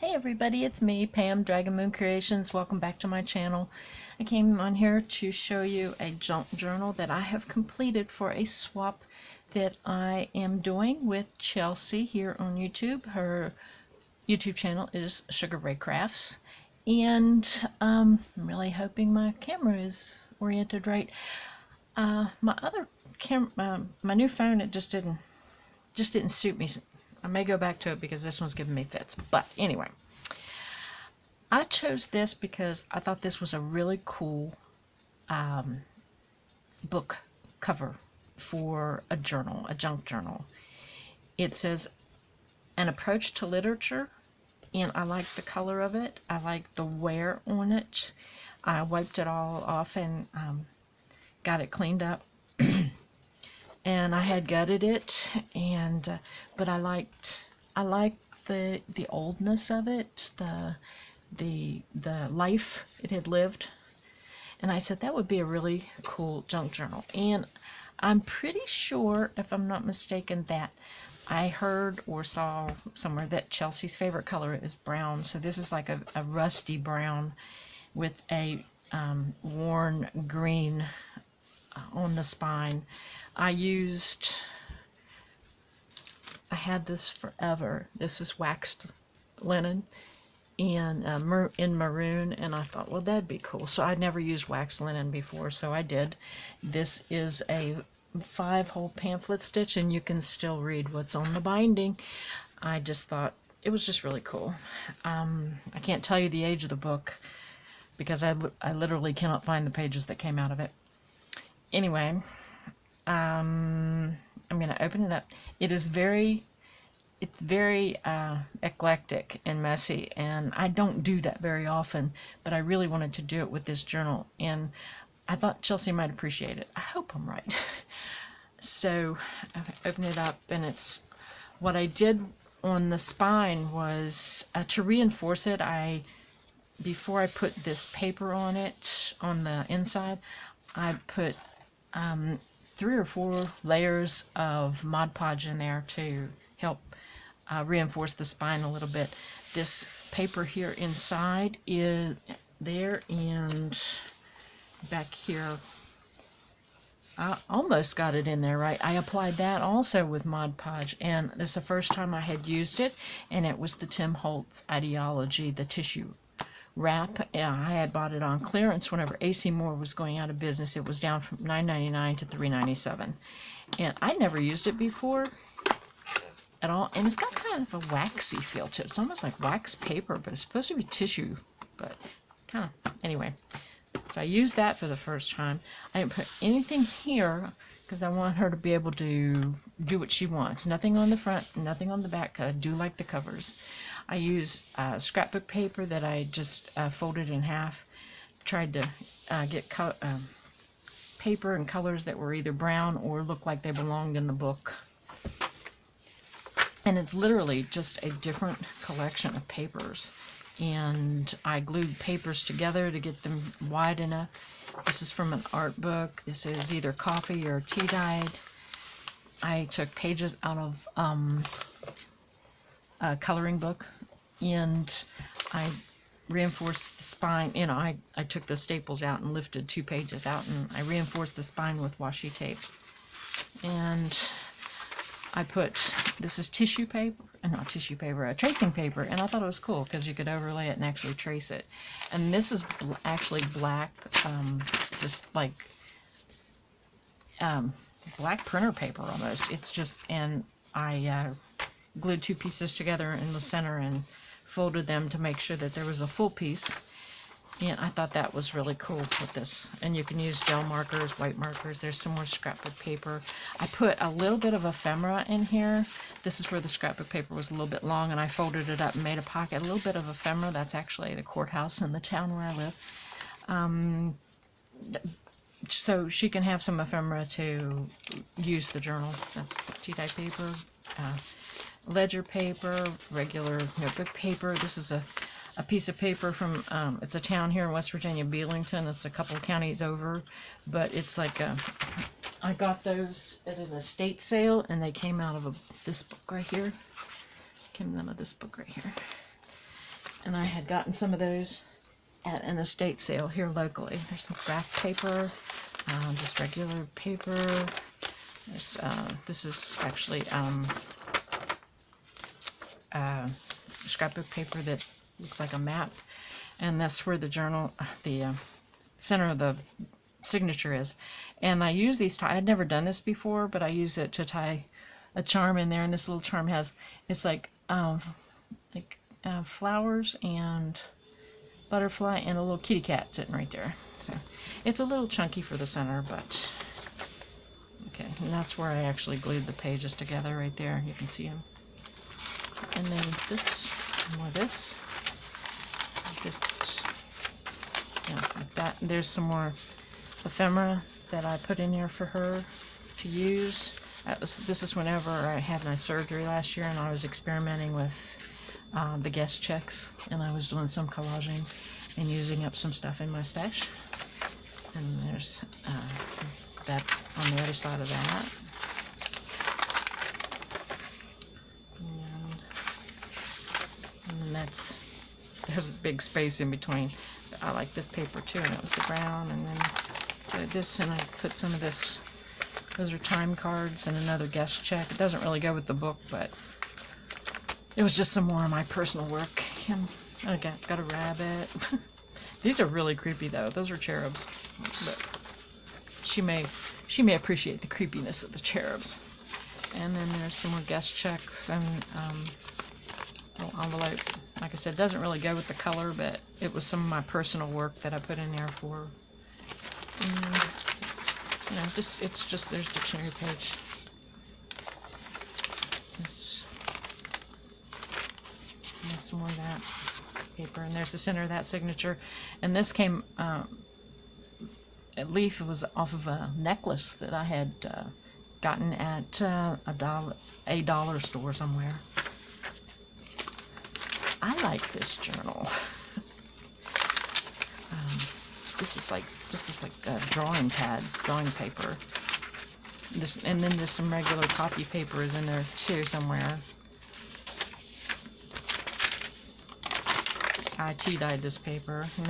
Hey everybody, it's me, Pam, Dragon Moon Creations. Welcome back to my channel. I came on here to show you a junk journal that I have completed for a swap that I am doing with Chelsea here on YouTube. Her YouTube channel is Sugar Ray Crafts, and I'm really hoping my camera is oriented right. My other camera, my new phone, it just didn't suit me. I may go back to it because this one's giving me fits. But anyway, I chose this because I thought this was a really cool book cover for a journal, a junk journal. It says An Approach to Literature, and I like the color of it. I like the wear on it. I wiped it all off and got it cleaned up. And I had gutted it, and but I liked the oldness of it, the life it had lived, and I said that would be a really cool junk journal. And I'm pretty sure, if I'm not mistaken, that I heard or saw somewhere that Chelsea's favorite color is brown, so this is like a rusty brown with a worn green on the spine. I had this forever. This is waxed linen and in maroon, and I thought, well, that'd be cool. So I'd never used waxed linen before, so I did. This is a 5-hole pamphlet stitch, and you can still read what's on the binding. I just thought it was just really cool. I can't tell you the age of the book because I literally cannot find the pages that came out of it. Anyway, I'm going to open it up. It's very eclectic and messy, and I don't do that very often, but I really wanted to do it with this journal, and I thought Chelsea might appreciate it. I hope I'm right. So I open it up, and it's what I did on the spine was to reinforce it. Before I put this paper on it on the inside, I put 3 or 4 layers of Mod Podge in there to help reinforce the spine a little bit. This paper here inside is there, and back here I almost got it in there right. I applied that also with Mod Podge, and this is the first time I had used it, and it was the Tim Holtz Ideology, the tissue wrap. I had bought it on clearance whenever AC Moore was going out of business. It was down from $9.99 to $3.97, and I'd never used it before at all, and it's got kind of a waxy feel to it. It's almost like wax paper, but it's supposed to be tissue, but kind of, anyway. So I used that for the first time. I didn't put anything here because I want her to be able to do what she wants. Nothing on the front, nothing on the back, 'cause I do like the covers. I used scrapbook paper that I just folded in half. Tried to get paper and colors that were either brown or looked like they belonged in the book. And it's literally just a different collection of papers. And I glued papers together to get them wide enough. This is from an art book. This is either coffee or tea dyed. I took pages out of a coloring book, and I reinforced the spine. You know, I took the staples out and lifted 2 pages out, and I reinforced the spine with washi tape. And I put, this is tissue paper, not tissue paper, tracing paper, and I thought it was cool because you could overlay it and actually trace it. And this is actually black, just like black printer paper almost. It's just, and I glued 2 pieces together in the center and folded them to make sure that there was a full piece. And I thought that was really cool with this. And you can use gel markers, white markers. There's some more scrapbook paper. I put a little bit of ephemera in here. This is where the scrapbook paper was a little bit long, and I folded it up and made a pocket. A little bit of ephemera. That's actually the courthouse in the town where I live. So she can have some ephemera to use the journal. That's tea-dye paper, ledger paper, regular notebook paper. This is a piece of paper from, it's a town here in West Virginia, Belington. It's a couple of counties over, but it's like I got those at an estate sale, and they came out of this book right here. Came out of this book right here. And I had gotten some of those at an estate sale here locally. There's some graph paper, just regular paper. There's, this is actually scrapbook paper that looks like a map, and that's where the journal, the center of the signature is. And I use these, I'd never done this before, but I use it to tie a charm in there, and this little charm has, it's like flowers and butterfly and a little kitty cat sitting right there. So it's a little chunky for the center, but okay, and that's where I actually glued the pages together right there. You can see them. And then this, more of this, just, like that. There's some more ephemera that I put in there for her to use. This is whenever I had my surgery last year, and I was experimenting with the guest checks, and I was doing some collaging and using up some stuff in my stash. And there's that on the other side of that. And there's a big space in between. I like this paper too, and it was the brown, and then this, and I put some of this. Those are time cards and another guest check. It doesn't really go with the book, but it was just some more of my personal work. And I got a rabbit. These are really creepy though. Those are cherubs, but she may appreciate the creepiness of the cherubs. And then there's some more guest checks and little envelope. Like I said, it doesn't really go with the color, but it was some of my personal work that I put in there for. And, you know, there's dictionary page. And some more of that paper, and there's the center of that signature. And this came, at leaf, it was off of a necklace that I had gotten at a dollar store somewhere. I like this journal. This is like a drawing pad, drawing paper. And then there's some regular copy paper is in there too somewhere. I tea-dyed this paper, and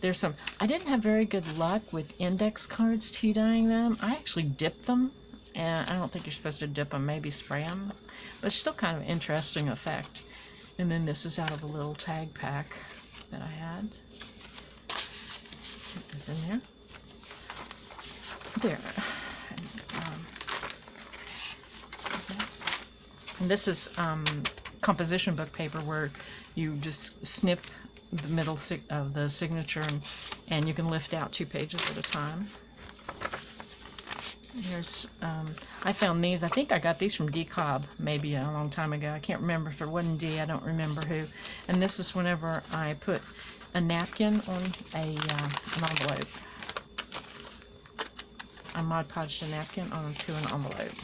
there's some. I didn't have very good luck with index cards tea-dyeing them. I actually dipped them, and I don't think you're supposed to dip them, maybe spray them, but it's still kind of an interesting effect. And then this is out of a little tag pack that I had. It's in there. There. And this is composition book paper where you just snip the middle of the signature, and you can lift out 2 pages at a time. Here's, I found these. I think I got these from D. Cobb maybe a long time ago. I can't remember if it wasn't D. I don't remember who. And this is whenever I put a napkin on an envelope. I Mod Podged a napkin onto an envelope.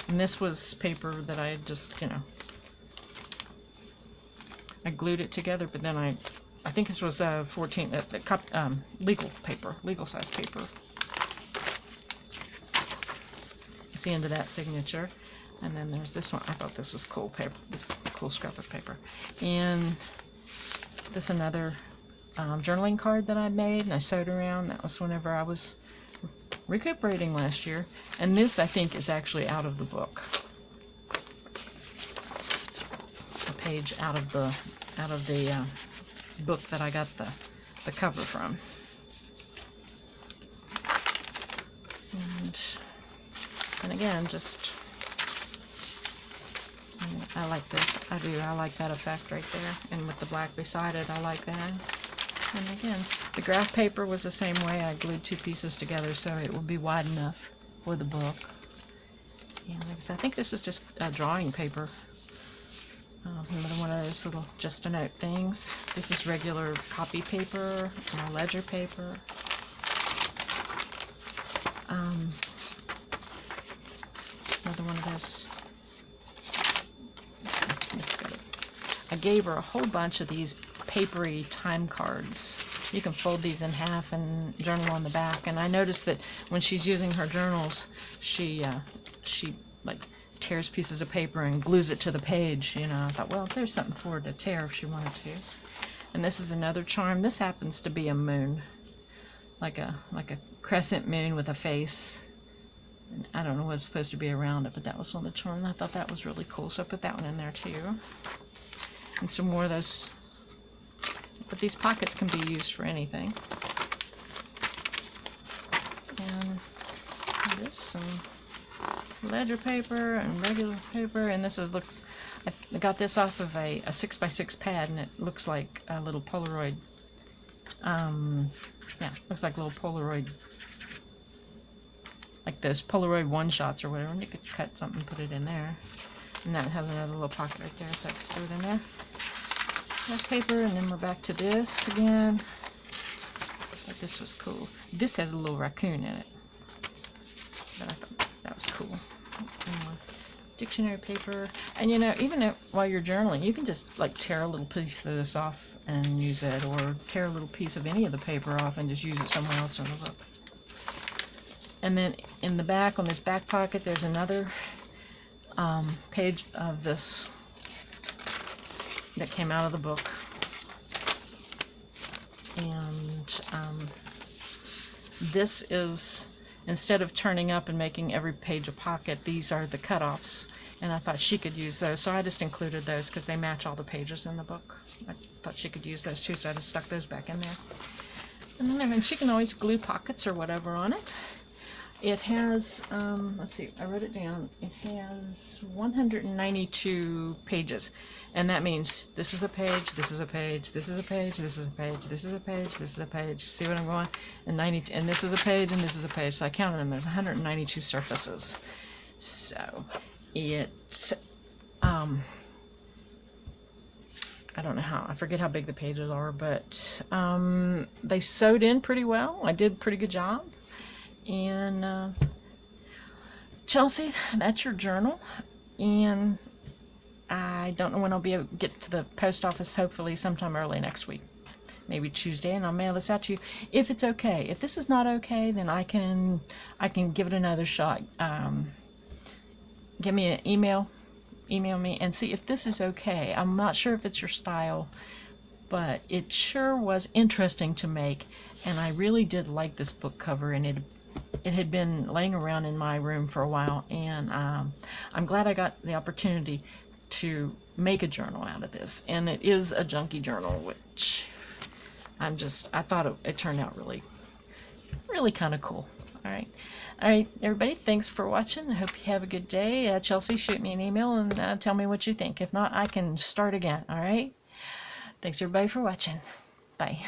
And this was paper that I just, you know, I glued it together, but then I think this was legal paper, legal size paper. It's the end of that signature. And then there's this one. I thought this was cool paper, this cool scrapbook paper. And this another journaling card that I made and I sewed around. That was whenever I was recuperating last year. And this, I think, is actually out of the book. A page out of the book that I got the cover from. And again, just, I like this. I do. I like that effect right there. And with the black beside it, I like that. And again, the graph paper was the same way. I glued 2 pieces together so it would be wide enough for the book. And like I said, I think this is just a drawing paper. Another one of those little just a note things. This is regular copy paper, ledger paper. Another one of those. I gave her a whole bunch of these papery time cards. You can fold these in half and journal on the back. And I noticed that when she's using her journals, she like tears pieces of paper and glues it to the page. You know, I thought, well, there's something for her to tear if she wanted to. And this is another charm. This happens to be a moon, like a crescent moon with a face. And I don't know what's supposed to be around it, but that was on the charm. I thought that was really cool, so I put that one in there too. And some more of those. But these pockets can be used for anything. And this, some ledger paper and regular paper, and this is I got this off of a 6x6 pad, and it looks like a little Polaroid. Yeah, looks like a little Polaroid, like those Polaroid one-shots or whatever. And you could cut something and put it in there. And that has another little pocket right there, so I just threw it in there. That's paper, and then we're back to this again. But this was cool. This has a little raccoon in it, but I thought that was cool. Dictionary paper, and you know, even while you're journaling, you can just like tear a little piece of this off and use it, or tear a little piece of any of the paper off and just use it somewhere else in the book. And then in the back, on this back pocket, there's another page of this that came out of the book. And this is, instead of turning up and making every page a pocket, these are the cutoffs. And I thought she could use those, so I just included those because they match all the pages in the book. I thought she could use those too, so I just stuck those back in there. And then she can always glue pockets or whatever on it. It has, let's see, I wrote it down. It has 192 pages. And that means this is a page, this is a page, this is a page, this is a page, this is a page, this is a page. See what I'm going? And this is a page, and this is a page. So I counted them. There's 192 surfaces. So it's, I don't know how, I forget how big the pages are, but they sewed in pretty well. I did a pretty good job. And Chelsea, that's your journal. And I don't know when I'll be able to get to the post office, hopefully sometime early next week. Maybe Tuesday, and I'll mail this out to you. If it's okay. If this is not okay, then I can give it another shot. Give me an email me and see if this is okay. I'm not sure if it's your style, but it sure was interesting to make, and I really did like this book cover, and it had been laying around in my room for a while, and I'm glad I got the opportunity to make a journal out of this. And it is a junky journal, which I thought it turned out really, really kind of cool. All right, everybody, thanks for watching. I hope you have a good day. Chelsea, shoot me an email and tell me what you think. If not, I can start again. All right, thanks everybody for watching. Bye.